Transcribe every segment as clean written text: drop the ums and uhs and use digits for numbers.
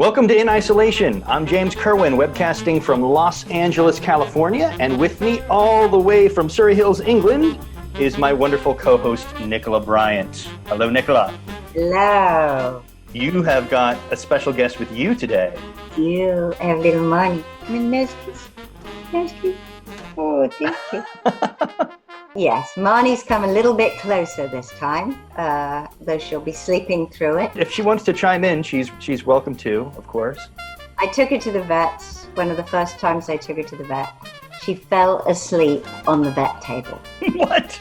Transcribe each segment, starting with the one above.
Welcome to In Isolation. I'm James Kerwin, webcasting from Los Angeles, California, and with me all the way from Surrey Hills, England, is my wonderful co-host, Nicola Bryant. Hello, Nicola. Hello. You have got a special guest with you today. You have little money. Nice kiss. Oh, thank you. Yes, Marnie's come a little bit closer this time, though she'll be sleeping through it. If she wants to chime in, she's welcome to, of course. I took her to the vet. One of the first times I took her to the vet, she fell asleep on the vet table. What?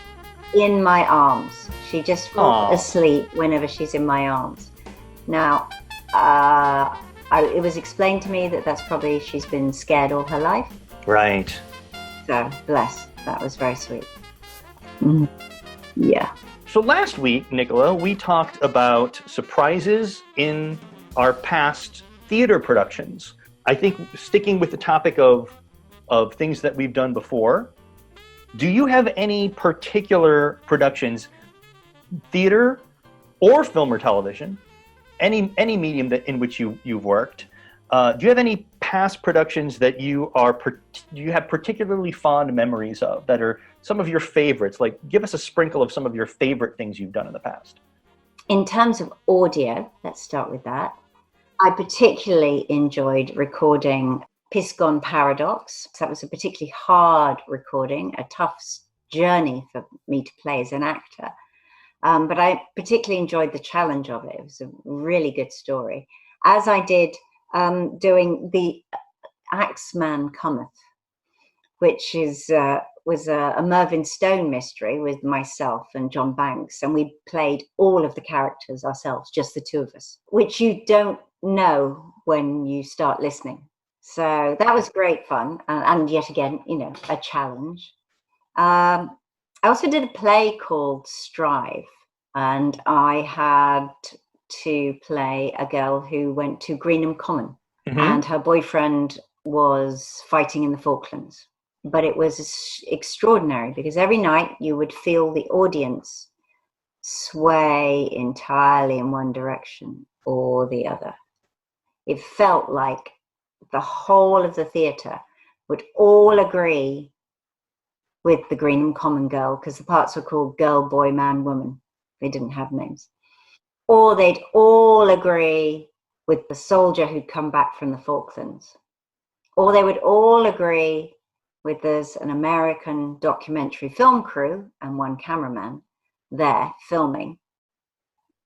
In my arms. She just falls asleep whenever she's in my arms. Now, it was explained to me that that's probably she's been scared all her life. Right. So, bless. That was very sweet. Mm. Yeah. So last week, Nicola, we talked about surprises in our past theater productions. I think sticking with the topic of things that we've done before, do you have any particular productions, theater or film or television, any medium that in which you've worked? Do you have any past productions that you have particularly fond memories of that are some of your favorites? Like, give us a sprinkle of some of your favorite things you've done in the past. In terms of audio, let's start with that. I particularly enjoyed recording Pisgon Paradox. That was a particularly hard recording, a tough journey for me to play as an actor. But I particularly enjoyed the challenge of it. It was a really good story. As I did doing the Axeman Cometh, which was a Mervyn Stone mystery with myself and John Banks, and we played all of the characters ourselves, just the two of us, which you don't know when you start listening. So that was great fun, and yet again, a challenge. I also did a play called Strive, and I had to play a girl who went to Greenham Common, and her boyfriend was fighting in the Falklands. But it was extraordinary because every night you would feel the audience sway entirely in one direction or the other. It felt like the whole of the theatre would all agree with the Greenham Common girl, because the parts were called girl, boy, man, woman. They didn't have names. Or they'd all agree with the soldier who'd come back from the Falklands. Or they would all agree with there's an American documentary film crew and one cameraman there filming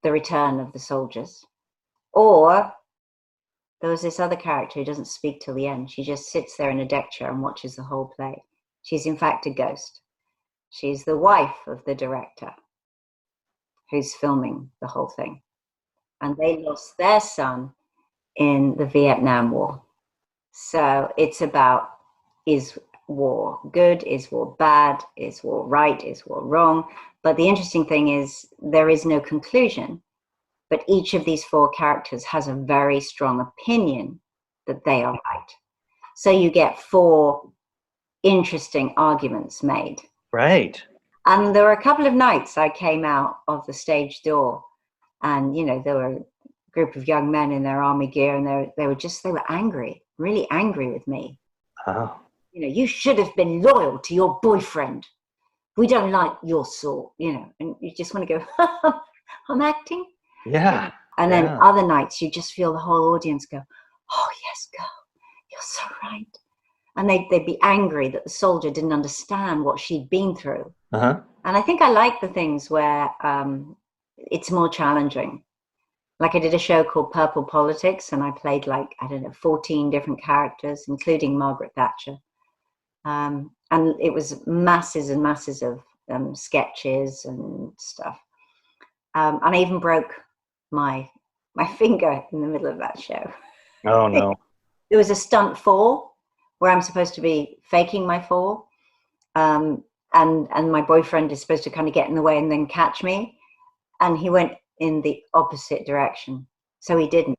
the return of the soldiers. Or there was this other character who doesn't speak till the end. She just sits there in a deck chair and watches the whole play. She's in fact a ghost. She's the wife of the director who's filming the whole thing. And they lost their son in the Vietnam War. So it's about, is war good? Is war bad? Is war right? Is war wrong? But the interesting thing is there is no conclusion, but each of these four characters has a very strong opinion that they are right. So you get four interesting arguments made. Right. And there were a couple of nights I came out of the stage door and, there were a group of young men in their army gear and they were angry, really angry with me. Oh. You should have been loyal to your boyfriend. We don't like your sort, and you just want to go, I'm acting. Yeah. And then other nights you just feel the whole audience go, oh, yes, girl, you're so right. And they'd be angry that the soldier didn't understand what she'd been through. Uh-huh. And I think I like the things where it's more challenging. Like I did a show called Purple Politics, and I played 14 different characters, including Margaret Thatcher. And it was masses and masses of sketches and stuff. And I even broke my finger in the middle of that show. Oh, no. There was a stunt fall where I'm supposed to be faking my fall. And my boyfriend is supposed to kind of get in the way and then catch me. And he went in the opposite direction. So he didn't.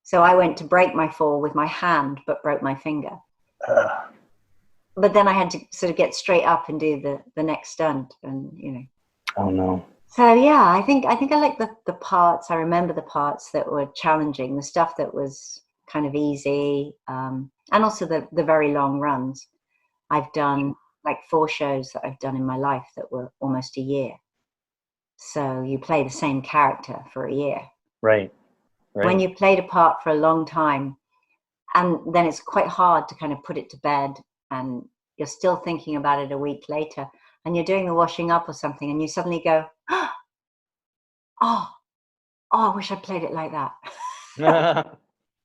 So I went to break my fall with my hand, but broke my finger. But then I had to sort of get straight up and do the next stunt. And, Oh, no. So yeah, I think I like the parts. I remember the parts that were challenging, the stuff that was kind of easy, and also the very long runs. I've done like 4 shows that I've done in my life that were almost a year. So you play the same character for a year. Right, When right. you played a part for a long time, and then it's quite hard to kind of put it to bed, and you're still thinking about it a week later, and you're doing the washing up or something, and you suddenly go, oh, oh, I wish I played it like that.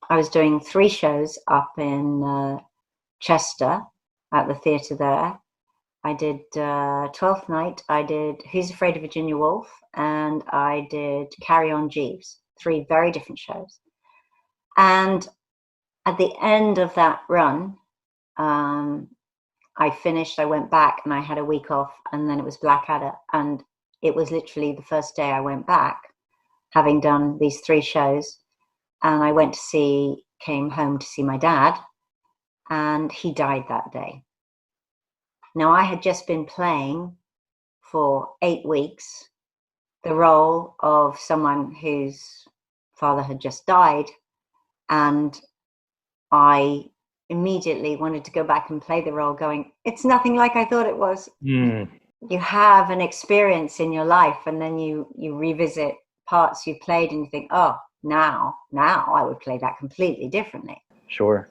I was doing 3 shows up in Chester at the theatre there. I did Twelfth Night, I did Who's Afraid of Virginia Woolf, and I did Carry On Jeeves. 3 very different shows. And at the end of that run, um, I finished, I went back and I had a week off, and then it was Blackadder. And it was literally the first day I went back, having done these 3 shows. And I came home to see my dad, and he died that day. Now, I had just been playing for 8 weeks the role of someone whose father had just died, and I immediately wanted to go back and play the role, going, it's nothing like I thought it was. Mm, You have an experience in your life, and then you revisit parts you played, and you think, oh, now I would play that completely differently. sure.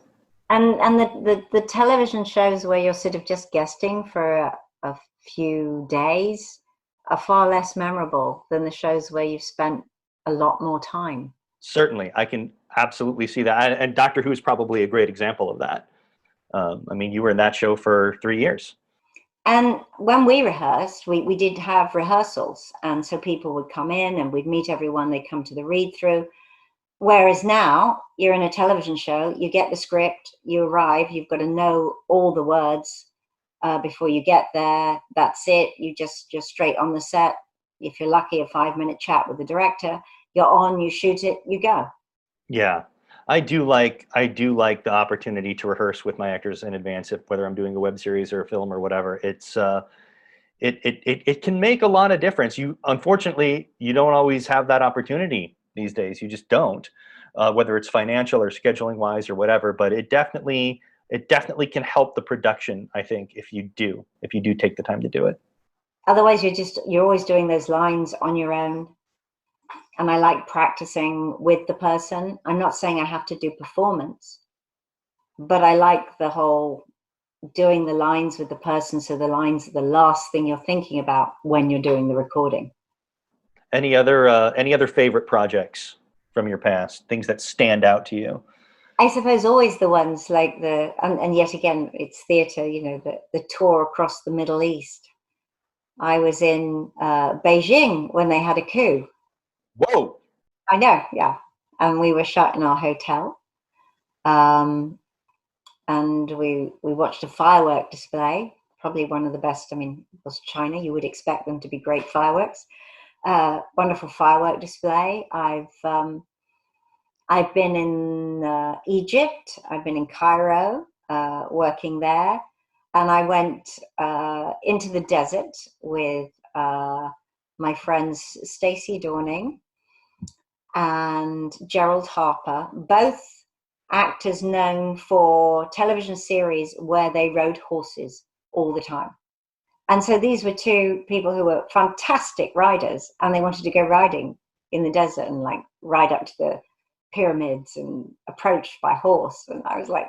And the television shows where you're sort of just guesting for a few days are far less memorable than the shows where you've spent a lot more time. Certainly, I can absolutely see that. And Doctor Who is probably a great example of that. I mean, you were in that show for 3 years. And when we rehearsed, we did have rehearsals. And so people would come in and we'd meet everyone, they'd come to the read through. Whereas now you're in a television show, you get the script, you arrive, you've got to know all the words before you get there. That's it. You're straight on the set. If you're lucky, a 5-minute chat with the director. You're on, you shoot it, you go. Yeah. I do like the opportunity to rehearse with my actors in advance, if whether I'm doing a web series or a film or whatever. It can make a lot of difference. You unfortunately you don't always have that opportunity these days. You just don't, whether it's financial or scheduling wise or whatever. But it definitely can help the production. I think if you do take the time to do it. Otherwise, you're always doing those lines on your own. And I like practicing with the person. I'm not saying I have to do performance, but I like the whole doing the lines with the person, so the lines are the last thing you're thinking about when you're doing the recording. Any other favorite projects from your past? Things that stand out to you? I suppose always the ones like and yet again, it's theatre, the tour across the Middle East. I was in Beijing when they had a coup. Whoa. I know, yeah. And we were shut in our hotel. Um, and we watched a firework display, probably one of the best. I mean, it was China, you would expect them to be great fireworks. Wonderful firework display. I've been in Egypt. I've been in Cairo, working there, and I went into the desert with my friends Stacey Dorning and Gerald Harper, both actors known for television series where they rode horses all the time. And so these were 2 people who were fantastic riders, and they wanted to go riding in the desert and like ride up to the pyramids and approach by horse. And I was like,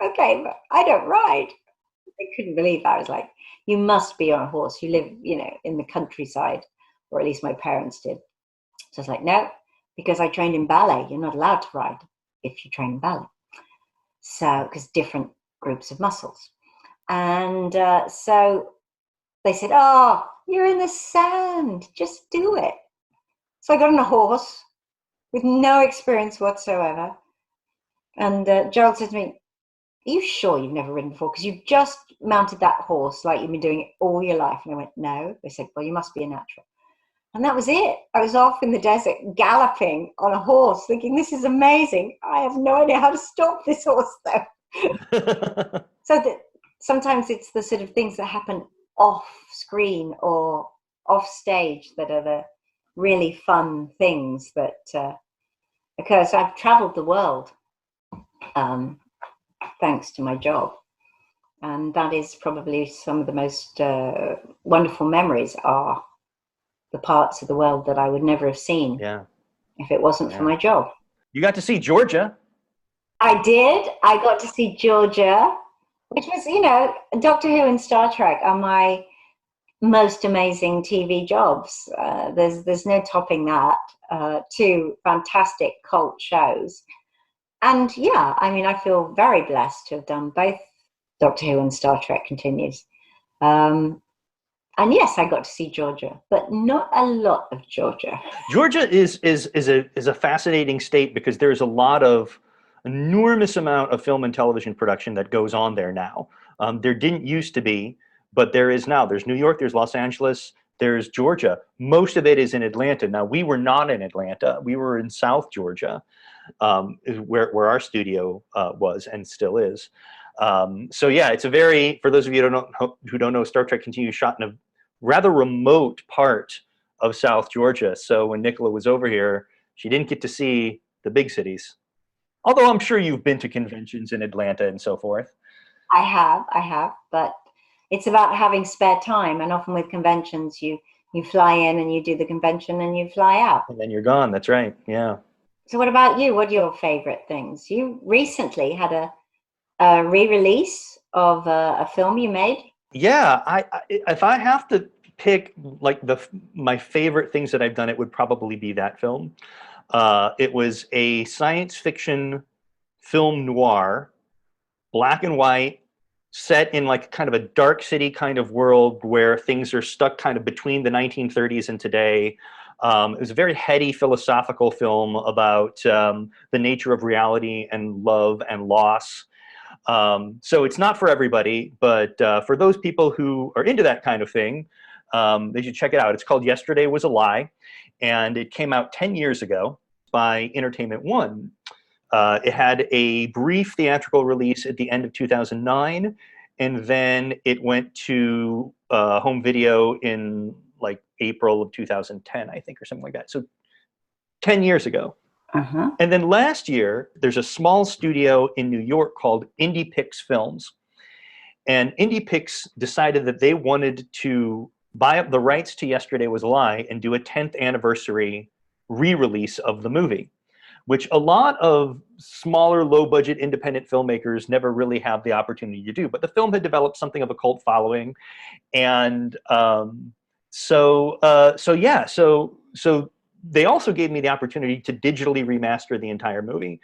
okay, but I don't ride. They couldn't believe that. I was like, you must be on a horse. You live, in the countryside, or at least my parents did. So I was like, no, because I trained in ballet. You're not allowed to ride if you train in ballet. So, because different groups of muscles. And so they said, oh, you're in the sand. Just do it. So I got on a horse with no experience whatsoever. And Gerald said to me, are you sure you've never ridden before? Because you've just mounted that horse like you've been doing it all your life. And I went, no. They said, well, you must be a natural. And that was it. I was off in the desert galloping on a horse thinking, this is amazing. I have no idea how to stop this horse, though. So that sometimes it's the sort of things that happen off screen or off stage that are really fun things that occur. So I've traveled the world um, thanks to my job. And that is probably some of the most wonderful memories are the parts of the world that I would never have seen Yeah. if it wasn't for Yeah. my job. You got to see Georgia. I did. I got to see Georgia, which was, you know, Doctor Who and Star Trek are my most amazing TV jobs. There's no topping that. Two fantastic cult shows. And yeah, I mean, I feel very blessed to have done both Doctor Who and Star Trek continues. And yes, I got to see Georgia, but not a lot of Georgia. Georgia is a fascinating state because there's a lot of enormous amount of film and television production that goes on there now. There didn't used to be, but there is now. There's New York, there's Los Angeles, there's Georgia. Most of it is in Atlanta. Now, we were not in Atlanta. We were in South Georgia, where our studio was and still is. So yeah, it's a very, for those of you who don't know, Star Trek Continues shot in a rather remote part of South Georgia. So when Nicola was over here, she didn't get to see the big cities. Although I'm sure you've been to conventions in Atlanta and so forth. I have, but it's about having spare time. And often with conventions, you fly in and you do the convention and you fly out. And then you're gone. That's right. Yeah. So what about you? What are your favorite things? You recently had a re-release of a film you made. Yeah. If I have to pick like my favorite things that I've done, it would probably be that film. It was a science fiction film noir, black and white, set in like kind of a dark city kind of world where things are stuck kind of between the 1930s and today. It was a very heady philosophical film about the nature of reality and love and loss. So it's not for everybody, but for those people who are into that kind of thing, they should check it out. It's called Yesterday Was a Lie, and it came out 10 years ago by Entertainment One. It had a brief theatrical release at the end of 2009, and then it went to home video in like April of 2010, I think, or something like that. So 10 years ago. Uh-huh. And then last year, there's a small studio in New York called Indie Pix Films. And Indie Pix decided that they wanted to buy up the rights to Yesterday Was a Lie and do a 10th anniversary re-release of the movie, which a lot of smaller, low-budget independent filmmakers never really have the opportunity to do. But the film had developed something of a cult following, and so they also gave me the opportunity to digitally remaster the entire movie.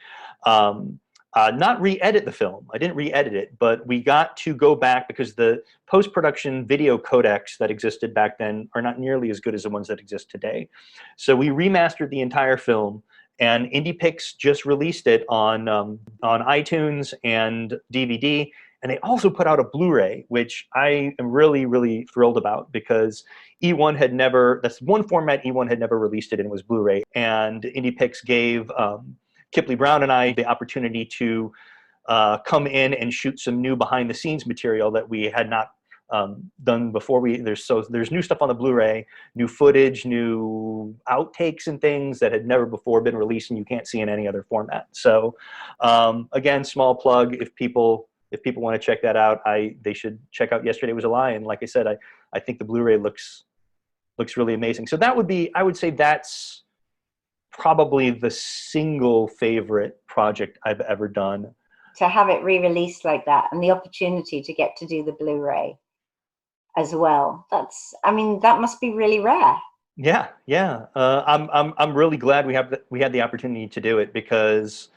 Not re-edit the film. I didn't re-edit it, but we got to go back because the post-production video codecs that existed back then are not nearly as good as the ones that exist today. So we remastered the entire film, and IndiePix just released it on iTunes and DVD. And they also put out a Blu-ray, which I am really, really thrilled about because E1 had never, that's one format E1 had never released it in, was Blu-ray. And IndiePix gave Kipley Brown and I the opportunity to come in and shoot some new behind the scenes material that we had not done before. There's new stuff on the Blu-ray, new footage, new outtakes and things that had never before been released and you can't see in any other format. So again, small plug, if people want to check that out, they should check out Yesterday Was a Lie. And like I said, I think the Blu-ray looks really amazing. So I would say that's probably the single favorite project I've ever done. To have it re-released like that and the opportunity to get to do the Blu-ray as well. That must be really rare. Yeah. I'm really glad we had the opportunity to do it because,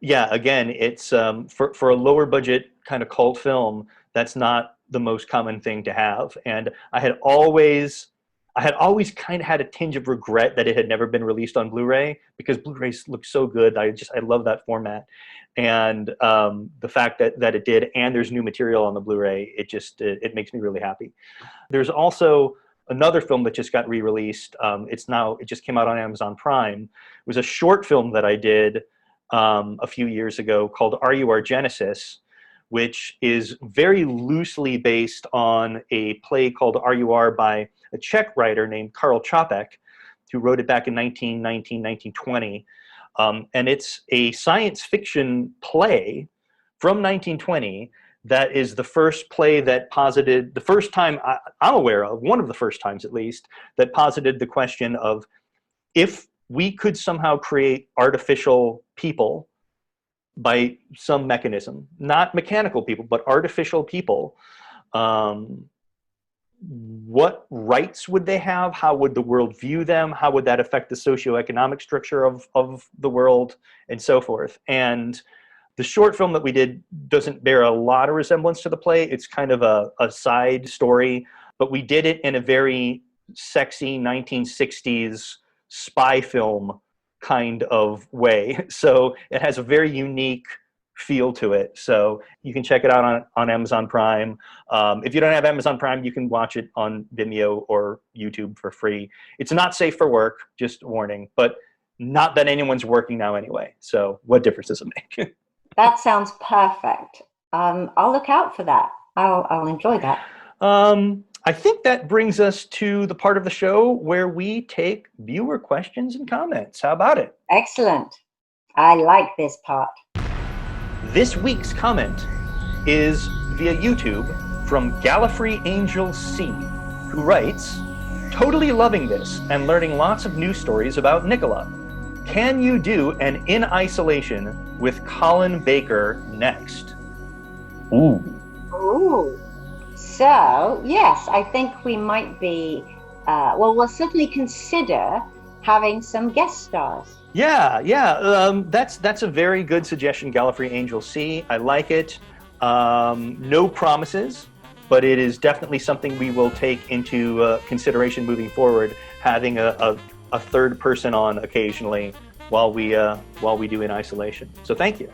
yeah, again, it's for a lower budget kind of cult film, that's not the most common thing to have. And I had always kind of had a tinge of regret that it had never been released on Blu-ray because Blu-rays look so good. I love that format, and the fact that it did, and there's new material on the Blu-ray, it makes me really happy. There's also another film that just got re-released. It just came out on Amazon Prime. It was a short film that I did a few years ago called Are You Our Genesis, which is very loosely based on a play called Are You Are by a Czech writer named Karel Čapek. who wrote it back in 1919, 1920. And it's a science fiction play from 1920 that is the first play that posited, the first time I'm aware of, one of the first times at least, that posited the question of if we could somehow create artificial people by some mechanism, not mechanical people, but artificial people, what rights would they have? How would the world view them? How would that affect the socioeconomic structure of the world, and so forth? And the short film that we did doesn't bear a lot of resemblance to the play. It's kind of a side story, but we did it in a very sexy 1960s spy film kind of way. So it has a very unique feel to it. So you can check it out on Amazon Prime. If you don't have Amazon Prime, you can watch it on Vimeo or YouTube for free. It's not safe for work, just warning, but not that anyone's working now anyway. So what difference does it make? That sounds perfect. I'll look out for that. I'll enjoy that. I think that brings us to the part of the show where we take viewer questions and comments. How about it? Excellent. I like this part. This week's comment is via YouTube from Gallifrey Angel C, who writes, "Totally loving this and learning lots of new stories about Nicola. Can you do an In Isolation with Colin Baker next?" Ooh. Ooh. So, yes, I think we might be, we'll certainly consider having some guest stars. Yeah. That's a very good suggestion, Gallifrey Angel C. I like it. No promises, but it is definitely something we will take into consideration moving forward, having a third person on occasionally while we do In Isolation. So thank you.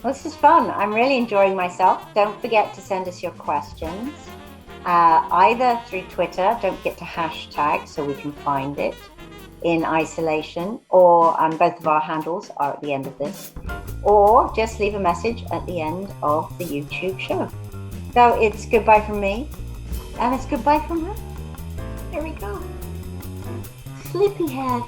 Well, this is fun. I'm really enjoying myself. Don't forget to send us your questions, either through Twitter. Don't forget to hashtag so we can find it, In Isolation, or both of our handles are at the end of this, or just leave a message at the end of the YouTube show. So it's goodbye from me, and it's goodbye from her. Here we go. Sleepyhead.